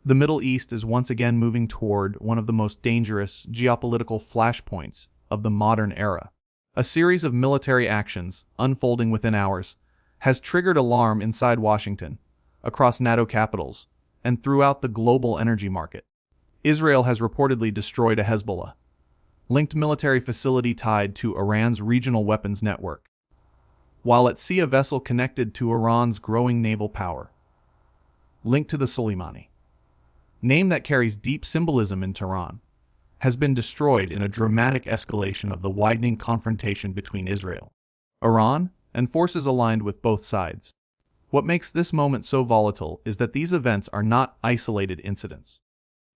The Middle East is once again moving toward one of the most dangerous geopolitical flashpoints of the modern era. A series of military actions, unfolding within hours, has triggered alarm inside Washington, across NATO capitals, and throughout the global energy market. Israel has reportedly destroyed a Hezbollah-linked military facility tied to Iran's regional weapons network, while at sea a vessel connected to Iran's growing naval power, linked to the Soleimani name that carries deep symbolism in Tehran, has been destroyed in a dramatic escalation of the widening confrontation between Israel, Iran, and forces aligned with both sides. What makes this moment so volatile is that these events are not isolated incidents.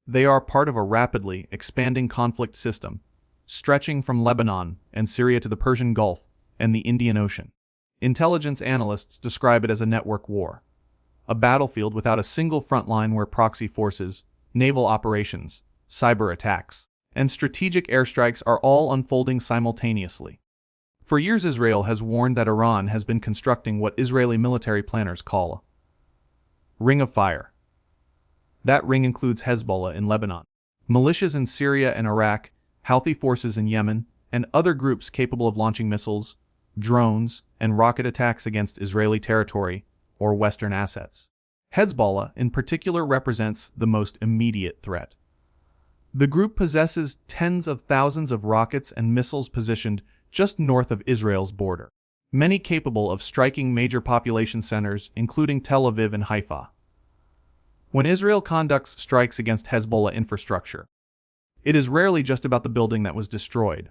They are part of a rapidly expanding conflict system, stretching from Lebanon and Syria to the Persian Gulf and the Indian Ocean. Intelligence analysts describe it as a network war, a battlefield without a single front line where proxy forces, naval operations, cyber attacks, and strategic airstrikes are all unfolding simultaneously. For years, Israel has warned that Iran has been constructing what Israeli military planners call a ring of fire. That ring includes Hezbollah in Lebanon, militias in Syria and Iraq, Houthi forces in Yemen, and other groups capable of launching missiles, drones, and rocket attacks against Israeli territory or Western assets. Hezbollah, in particular, represents the most immediate threat. The group possesses tens of thousands of rockets and missiles positioned just north of Israel's border, many capable of striking major population centers, including Tel Aviv and Haifa. When Israel conducts strikes against Hezbollah infrastructure, it is rarely just about the building that was destroyed.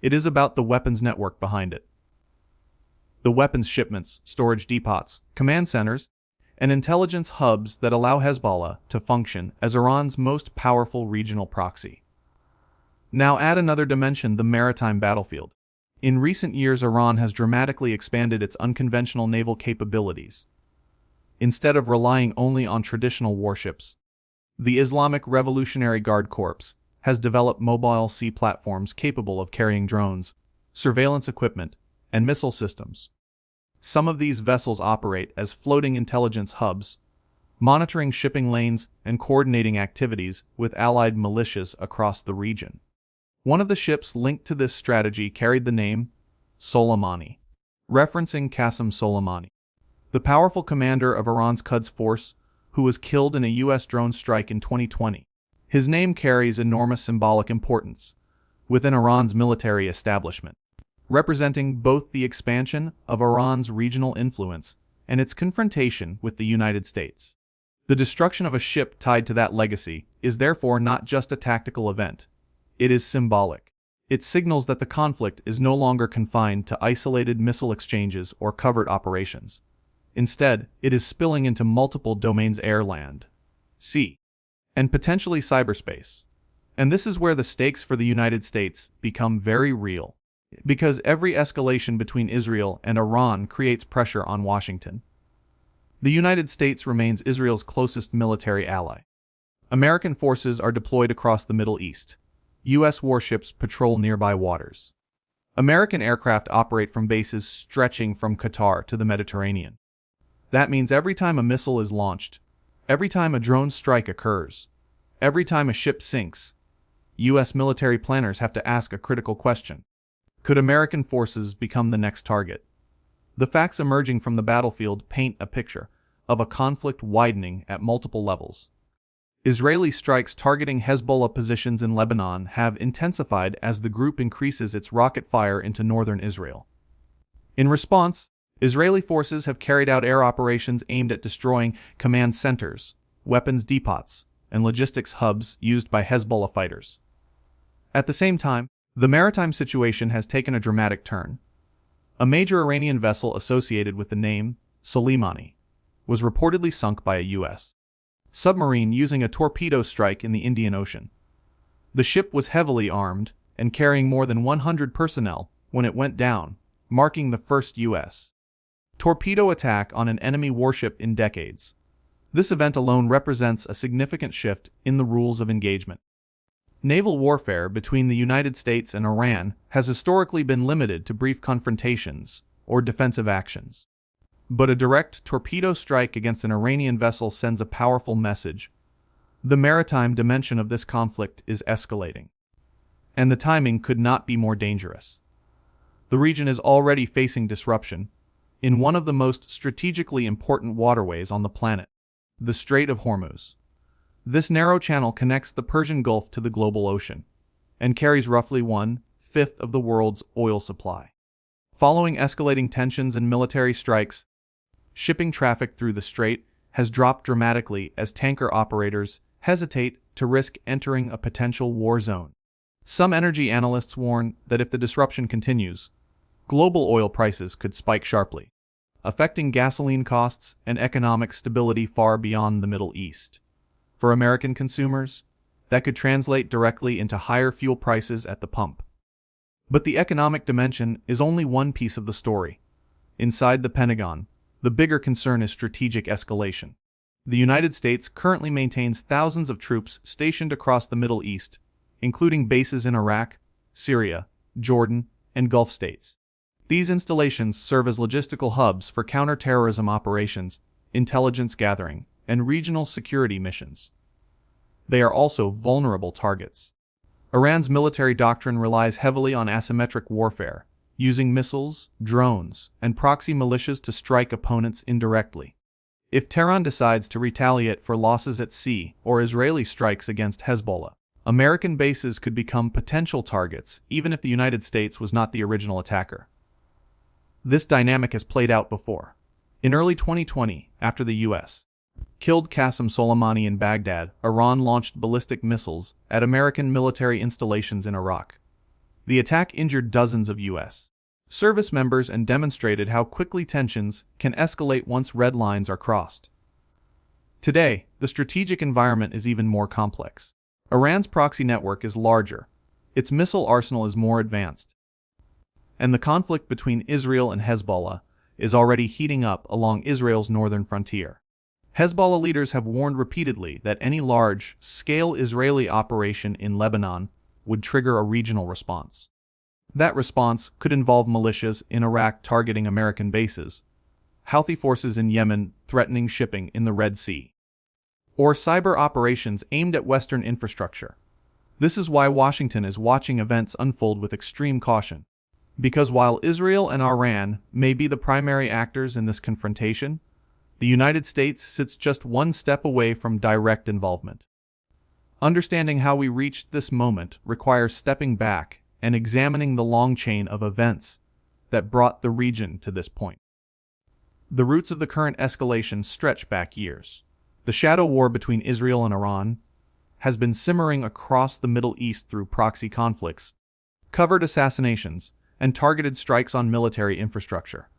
It is about the weapons network behind it. The weapons shipments, storage depots, command centers, and intelligence hubs that allow Hezbollah to function as Iran's most powerful regional proxy. Now add another dimension: the maritime battlefield. In recent years, Iran has dramatically expanded its unconventional naval capabilities. Instead of relying only on traditional warships, the Islamic Revolutionary Guard Corps has developed mobile sea platforms capable of carrying drones, surveillance equipment, and missile systems. Some of these vessels operate as floating intelligence hubs, monitoring shipping lanes and coordinating activities with allied militias across the region. One of the ships linked to this strategy carried the name Soleimani, referencing Qasem Soleimani, the powerful commander of Iran's Quds force who was killed in a U.S. drone strike in 2020. His name carries enormous symbolic importance within Iran's military establishment, representing both the expansion of Iran's regional influence and its confrontation with the United States. The destruction of a ship tied to that legacy is therefore not just a tactical event. It is symbolic. It signals that the conflict is no longer confined to isolated missile exchanges or covert operations. Instead, it is spilling into multiple domains: air, land, sea, and potentially cyberspace. And this is where the stakes for the United States become very real, because every escalation between Israel and Iran creates pressure on Washington. The United States remains Israel's closest military ally. American forces are deployed across the Middle East. U.S. warships patrol nearby waters. American aircraft operate from bases stretching from Qatar to the Mediterranean. That means every time a missile is launched, every time a drone strike occurs, every time a ship sinks, U.S. military planners have to ask a critical question. Could American forces become the next target? The facts emerging from the battlefield paint a picture of a conflict widening at multiple levels. Israeli strikes targeting Hezbollah positions in Lebanon have intensified as the group increases its rocket fire into northern Israel. In response, Israeli forces have carried out air operations aimed at destroying command centers, weapons depots, and logistics hubs used by Hezbollah fighters. At the same time, the maritime situation has taken a dramatic turn. A major Iranian vessel associated with the name Soleimani was reportedly sunk by a U.S. submarine using a torpedo strike in the Indian Ocean. The ship was heavily armed and carrying more than 100 personnel when it went down, marking the first U.S. torpedo attack on an enemy warship in decades. This event alone represents a significant shift in the rules of engagement. Naval warfare between the United States and Iran has historically been limited to brief confrontations or defensive actions. But a direct torpedo strike against an Iranian vessel sends a powerful message: The maritime dimension of this conflict is escalating, and the timing could not be more dangerous. The region is already facing disruption in one of the most strategically important waterways on the planet, the Strait of Hormuz. This narrow channel connects the Persian Gulf to the global ocean and carries roughly 1/5 of the world's oil supply. Following escalating tensions and military strikes, shipping traffic through the strait has dropped dramatically as tanker operators hesitate to risk entering a potential war zone. Some energy analysts warn that if the disruption continues, global oil prices could spike sharply, affecting gasoline costs and economic stability far beyond the Middle East. For American consumers, that could translate directly into higher fuel prices at the pump. But the economic dimension is only one piece of the story. Inside the Pentagon, the bigger concern is strategic escalation. The United States currently maintains thousands of troops stationed across the Middle East, including bases in Iraq, Syria, Jordan, and Gulf states. These installations serve as logistical hubs for counterterrorism operations, intelligence gathering, and regional security missions. They are also vulnerable targets. Iran's military doctrine relies heavily on asymmetric warfare, using missiles, drones, and proxy militias to strike opponents indirectly. If Tehran decides to retaliate for losses at sea or Israeli strikes against Hezbollah, American bases could become potential targets even if the United States was not the original attacker. This dynamic has played out before. In early 2020, after the U.S. killed Qasem Soleimani in Baghdad, Iran launched ballistic missiles at American military installations in Iraq. The attack injured dozens of U.S. service members and demonstrated how quickly tensions can escalate once red lines are crossed. Today, the strategic environment is even more complex. Iran's proxy network is larger, its missile arsenal is more advanced, and the conflict between Israel and Hezbollah is already heating up along Israel's northern frontier. Hezbollah leaders have warned repeatedly that any large-scale Israeli operation in Lebanon would trigger a regional response. That response could involve militias in Iraq targeting American bases, Houthi forces in Yemen threatening shipping in the Red Sea, or cyber operations aimed at Western infrastructure. This is why Washington is watching events unfold with extreme caution. Because while Israel and Iran may be the primary actors in this confrontation, the United States sits just one step away from direct involvement. Understanding how we reached this moment requires stepping back and examining the long chain of events that brought the region to this point. The roots of the current escalation stretch back years. The shadow war between Israel and Iran has been simmering across the Middle East through proxy conflicts, covert assassinations, and targeted strikes on military infrastructure.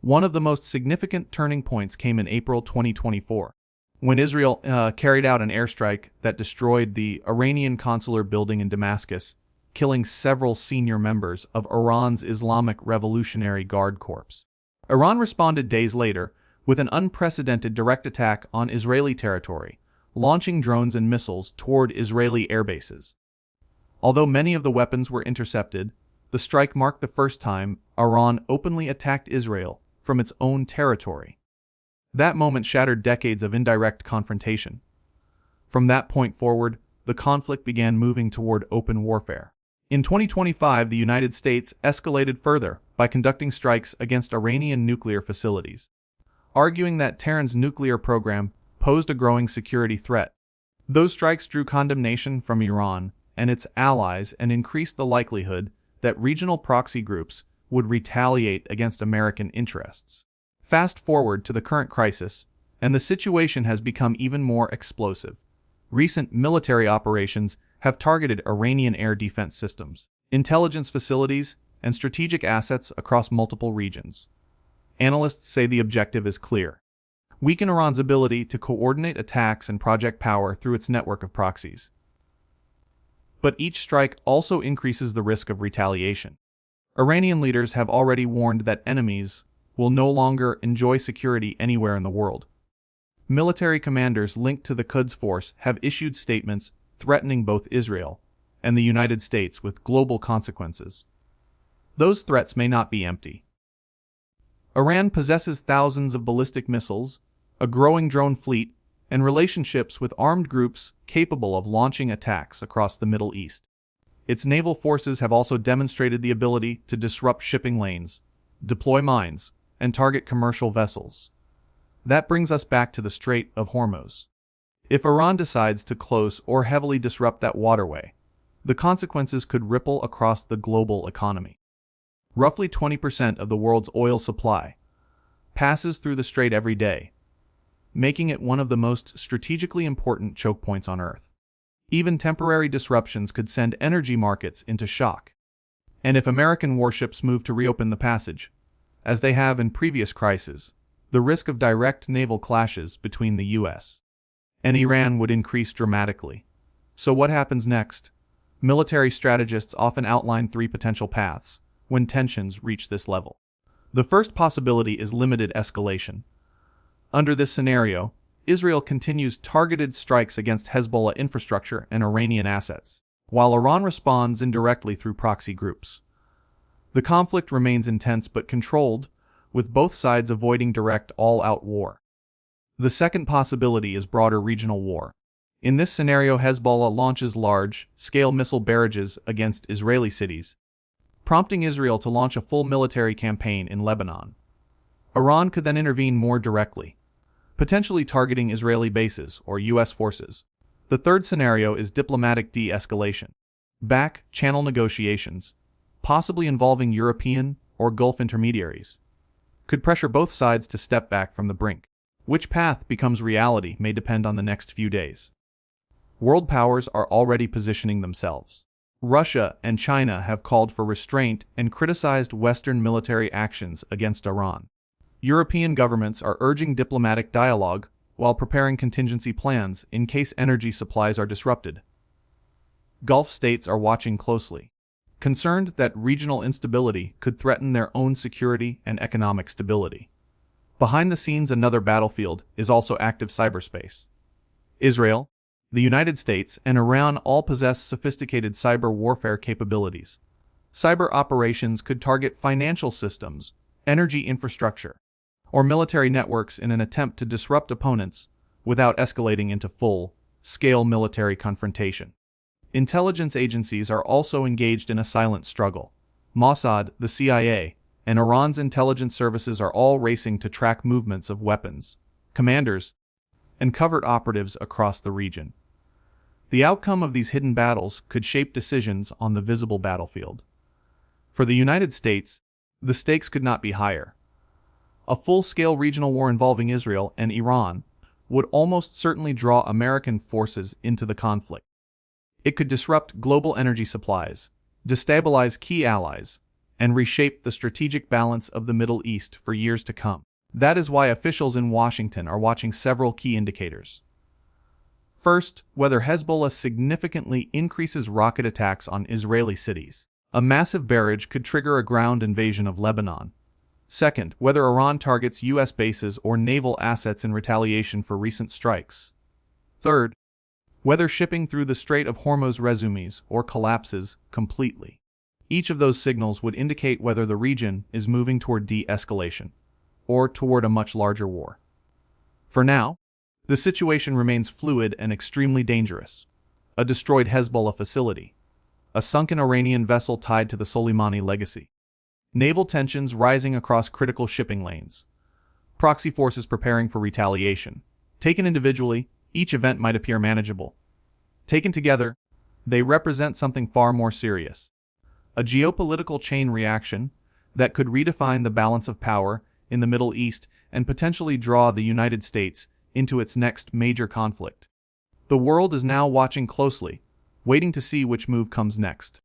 One of the most significant turning points came in April 2024, when Israel carried out an airstrike that destroyed the Iranian consular building in Damascus, killing several senior members of Iran's Islamic Revolutionary Guard Corps. Iran responded days later with an unprecedented direct attack on Israeli territory, launching drones and missiles toward Israeli airbases. Although many of the weapons were intercepted, the strike marked the first time Iran openly attacked Israel from its own territory. That moment shattered decades of indirect confrontation. From that point forward, the conflict began moving toward open warfare. In 2025, the United States escalated further by conducting strikes against Iranian nuclear facilities, arguing that Tehran's nuclear program posed a growing security threat. Those strikes drew condemnation from Iran and its allies and increased the likelihood that regional proxy groups would retaliate against American interests. Fast forward to the current crisis, and the situation has become even more explosive. Recent military operations have targeted Iranian air defense systems, intelligence facilities, and strategic assets across multiple regions. Analysts say the objective is clear: weaken Iran's ability to coordinate attacks and project power through its network of proxies. But each strike also increases the risk of retaliation. Iranian leaders have already warned that enemies will no longer enjoy security anywhere in the world. Military commanders linked to the Quds Force have issued statements threatening both Israel and the United States with global consequences. Those threats may not be empty. Iran possesses thousands of ballistic missiles, a growing drone fleet, and relationships with armed groups capable of launching attacks across the Middle East. Its naval forces have also demonstrated the ability to disrupt shipping lanes, deploy mines, and target commercial vessels. That brings us back to the Strait of Hormuz. If Iran decides to close or heavily disrupt that waterway, the consequences could ripple across the global economy. Roughly 20% of the world's oil supply passes through the strait every day, making it one of the most strategically important choke points on Earth. Even temporary disruptions could send energy markets into shock. And if American warships move to reopen the passage, as they have in previous crises, the risk of direct naval clashes between the U.S. and Iran would increase dramatically. So what happens next? Military strategists often outline three potential paths when tensions reach this level. The first possibility is limited escalation. Under this scenario, Israel continues targeted strikes against Hezbollah infrastructure and Iranian assets, while Iran responds indirectly through proxy groups. The conflict remains intense but controlled, with both sides avoiding direct all-out war. The second possibility is broader regional war. In this scenario, Hezbollah launches large-scale missile barrages against Israeli cities, prompting Israel to launch a full military campaign in Lebanon. Iran could then intervene more directly, potentially targeting Israeli bases or U.S. forces. The third scenario is diplomatic de-escalation. Back-channel negotiations, possibly involving European or Gulf intermediaries, could pressure both sides to step back from the brink. Which path becomes reality may depend on the next few days. World powers are already positioning themselves. Russia and China have called for restraint and criticized Western military actions against Iran. European governments are urging diplomatic dialogue while preparing contingency plans in case energy supplies are disrupted. Gulf states are watching closely, concerned that regional instability could threaten their own security and economic stability. Behind the scenes, another battlefield is also active cyberspace. Israel, the United States, and Iran all possess sophisticated cyber warfare capabilities. Cyber operations could target financial systems, energy infrastructure, or military networks in an attempt to disrupt opponents without escalating into full-scale military confrontation. Intelligence agencies are also engaged in a silent struggle. Mossad, the CIA, and Iran's intelligence services are all racing to track movements of weapons, commanders, and covert operatives across the region. The outcome of these hidden battles could shape decisions on the visible battlefield. For the United States, the stakes could not be higher. A full-scale regional war involving Israel and Iran would almost certainly draw American forces into the conflict. It could disrupt global energy supplies, destabilize key allies, and reshape the strategic balance of the Middle East for years to come. That is why officials in Washington are watching several key indicators. First, whether Hezbollah significantly increases rocket attacks on Israeli cities. A massive barrage could trigger a ground invasion of Lebanon. Second, whether Iran targets U.S. bases or naval assets in retaliation for recent strikes. Third, whether shipping through the Strait of Hormuz resumes or collapses completely. Each of those signals would indicate whether the region is moving toward de-escalation or toward a much larger war. For now, the situation remains fluid and extremely dangerous. A destroyed Hezbollah facility, a sunken Iranian vessel tied to the Soleimani legacy, naval tensions rising across critical shipping lanes, proxy forces preparing for retaliation. Taken individually, each event might appear manageable. Taken together, they represent something far more serious. A geopolitical chain reaction that could redefine the balance of power in the Middle East and potentially draw the United States into its next major conflict. The world is now watching closely, waiting to see which move comes next.